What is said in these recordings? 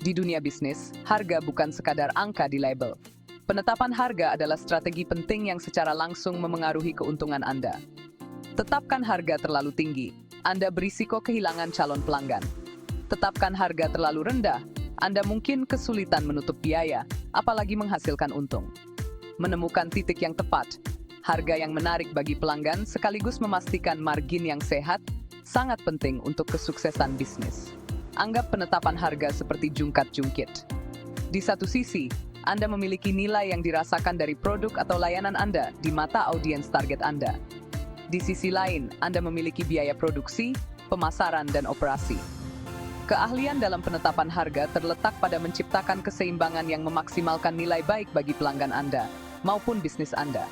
Di dunia bisnis, harga bukan sekadar angka di label. Penetapan harga adalah strategi penting yang secara langsung memengaruhi keuntungan Anda. Tetapkan harga terlalu tinggi, Anda berisiko kehilangan calon pelanggan. Tetapkan harga terlalu rendah, Anda mungkin kesulitan menutup biaya, apalagi menghasilkan untung. Menemukan titik yang tepat, harga yang menarik bagi pelanggan sekaligus memastikan margin yang sehat, sangat penting untuk kesuksesan bisnis. Anggap penetapan harga seperti jungkat-jungkit. Di satu sisi, Anda memiliki nilai yang dirasakan dari produk atau layanan Anda di mata audiens target Anda. Di sisi lain, Anda memiliki biaya produksi, pemasaran, dan operasi. Keahlian dalam penetapan harga terletak pada menciptakan keseimbangan yang memaksimalkan nilai baik bagi pelanggan Anda maupun bisnis Anda.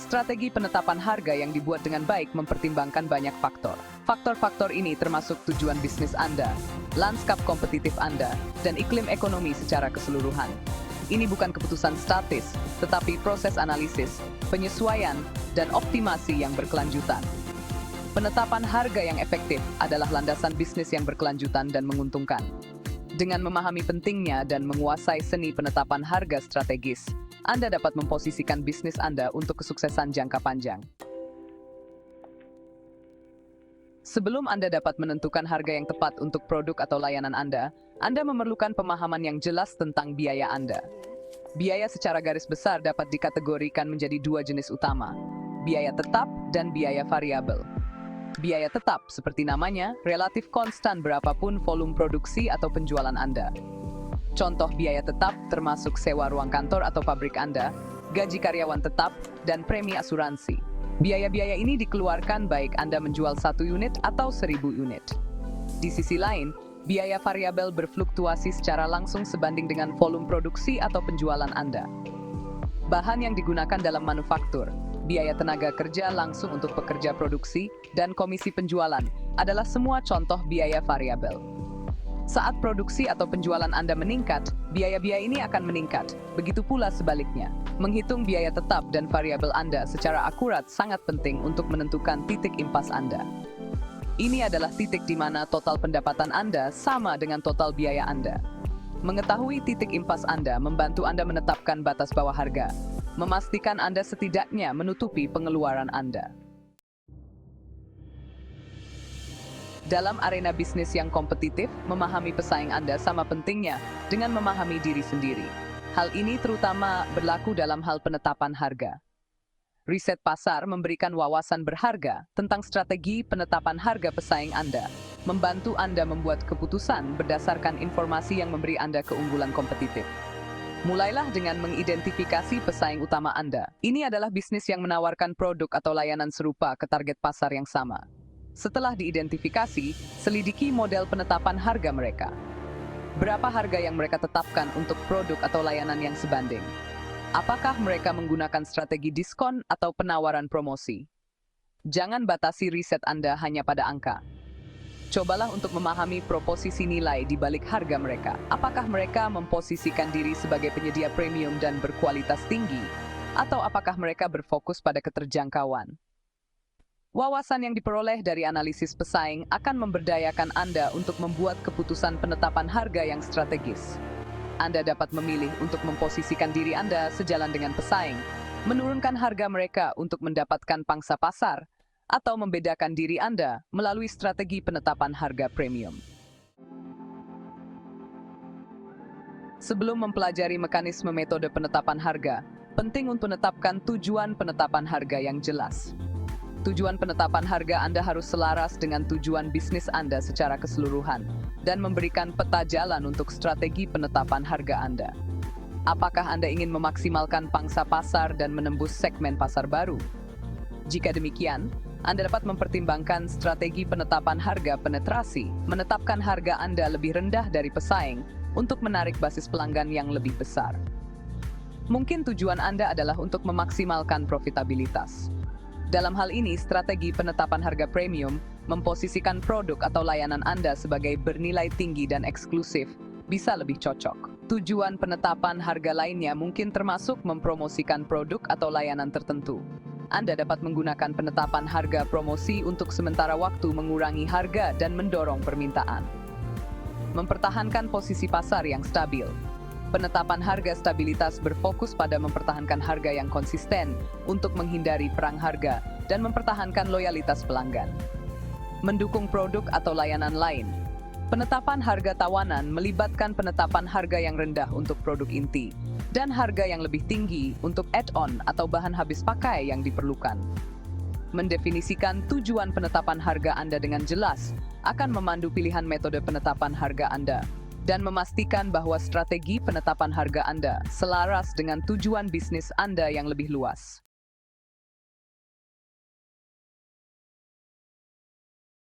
Strategi penetapan harga yang dibuat dengan baik mempertimbangkan banyak faktor. Faktor-faktor ini termasuk tujuan bisnis Anda, lanskap kompetitif Anda, dan iklim ekonomi secara keseluruhan. Ini bukan keputusan statis, tetapi proses analisis, penyesuaian, dan optimasi yang berkelanjutan. Penetapan harga yang efektif adalah landasan bisnis yang berkelanjutan dan menguntungkan. Dengan memahami pentingnya dan menguasai seni penetapan harga strategis, Anda dapat memposisikan bisnis Anda untuk kesuksesan jangka panjang. Sebelum Anda dapat menentukan harga yang tepat untuk produk atau layanan Anda memerlukan pemahaman yang jelas tentang biaya Anda. Biaya secara garis besar dapat dikategorikan menjadi dua jenis utama, biaya tetap dan biaya variabel. Biaya tetap, seperti namanya, relatif konstan berapapun volume produksi atau penjualan Anda. Contoh biaya tetap termasuk sewa ruang kantor atau pabrik Anda, gaji karyawan tetap, dan premi asuransi. Biaya-biaya ini dikeluarkan baik Anda menjual 1 unit atau 1.000 unit. Di sisi lain, biaya variabel berfluktuasi secara langsung sebanding dengan volume produksi atau penjualan Anda. Bahan yang digunakan dalam manufaktur, biaya tenaga kerja langsung untuk pekerja produksi, dan komisi penjualan adalah semua contoh biaya variabel. Saat produksi atau penjualan Anda meningkat, biaya-biaya ini akan meningkat. Begitu pula sebaliknya. Menghitung biaya tetap dan variabel Anda secara akurat sangat penting untuk menentukan titik impas Anda. Ini adalah titik di mana total pendapatan Anda sama dengan total biaya Anda. Mengetahui titik impas Anda membantu Anda menetapkan batas bawah harga, memastikan Anda setidaknya menutupi pengeluaran Anda. Dalam arena bisnis yang kompetitif, memahami pesaing Anda sama pentingnya dengan memahami diri sendiri. Hal ini terutama berlaku dalam hal penetapan harga. Riset pasar memberikan wawasan berharga tentang strategi penetapan harga pesaing Anda, membantu Anda membuat keputusan berdasarkan informasi yang memberi Anda keunggulan kompetitif. Mulailah dengan mengidentifikasi pesaing utama Anda. Ini adalah bisnis yang menawarkan produk atau layanan serupa ke target pasar yang sama. Setelah diidentifikasi, selidiki model penetapan harga mereka. Berapa harga yang mereka tetapkan untuk produk atau layanan yang sebanding? Apakah mereka menggunakan strategi diskon atau penawaran promosi? Jangan batasi riset Anda hanya pada angka. Cobalah untuk memahami proposisi nilai di balik harga mereka. Apakah mereka memposisikan diri sebagai penyedia premium dan berkualitas tinggi? Atau apakah mereka berfokus pada keterjangkauan? Wawasan yang diperoleh dari analisis pesaing akan memberdayakan Anda untuk membuat keputusan penetapan harga yang strategis. Anda dapat memilih untuk memposisikan diri Anda sejalan dengan pesaing, menurunkan harga mereka untuk mendapatkan pangsa pasar, atau membedakan diri Anda melalui strategi penetapan harga premium. Sebelum mempelajari mekanisme metode penetapan harga, penting untuk menetapkan tujuan penetapan harga yang jelas. Tujuan penetapan harga Anda harus selaras dengan tujuan bisnis Anda secara keseluruhan dan memberikan peta jalan untuk strategi penetapan harga Anda. Apakah Anda ingin memaksimalkan pangsa pasar dan menembus segmen pasar baru? Jika demikian, Anda dapat mempertimbangkan strategi penetapan harga penetrasi, menetapkan harga Anda lebih rendah dari pesaing untuk menarik basis pelanggan yang lebih besar. Mungkin tujuan Anda adalah untuk memaksimalkan profitabilitas. Dalam hal ini, strategi penetapan harga premium memposisikan produk atau layanan Anda sebagai bernilai tinggi dan eksklusif bisa lebih cocok. Tujuan penetapan harga lainnya mungkin termasuk mempromosikan produk atau layanan tertentu. Anda dapat menggunakan penetapan harga promosi untuk sementara waktu mengurangi harga dan mendorong permintaan. mempertahankan posisi pasar yang stabil. Penetapan harga stabilitas berfokus pada mempertahankan harga yang konsisten untuk menghindari perang harga dan mempertahankan loyalitas pelanggan. Mendukung produk atau layanan lain. Penetapan harga tawanan melibatkan penetapan harga yang rendah untuk produk inti dan harga yang lebih tinggi untuk add-on atau bahan habis pakai yang diperlukan. Mendefinisikan tujuan penetapan harga Anda dengan jelas akan memandu pilihan metode penetapan harga Anda dan memastikan bahwa strategi penetapan harga Anda selaras dengan tujuan bisnis Anda yang lebih luas.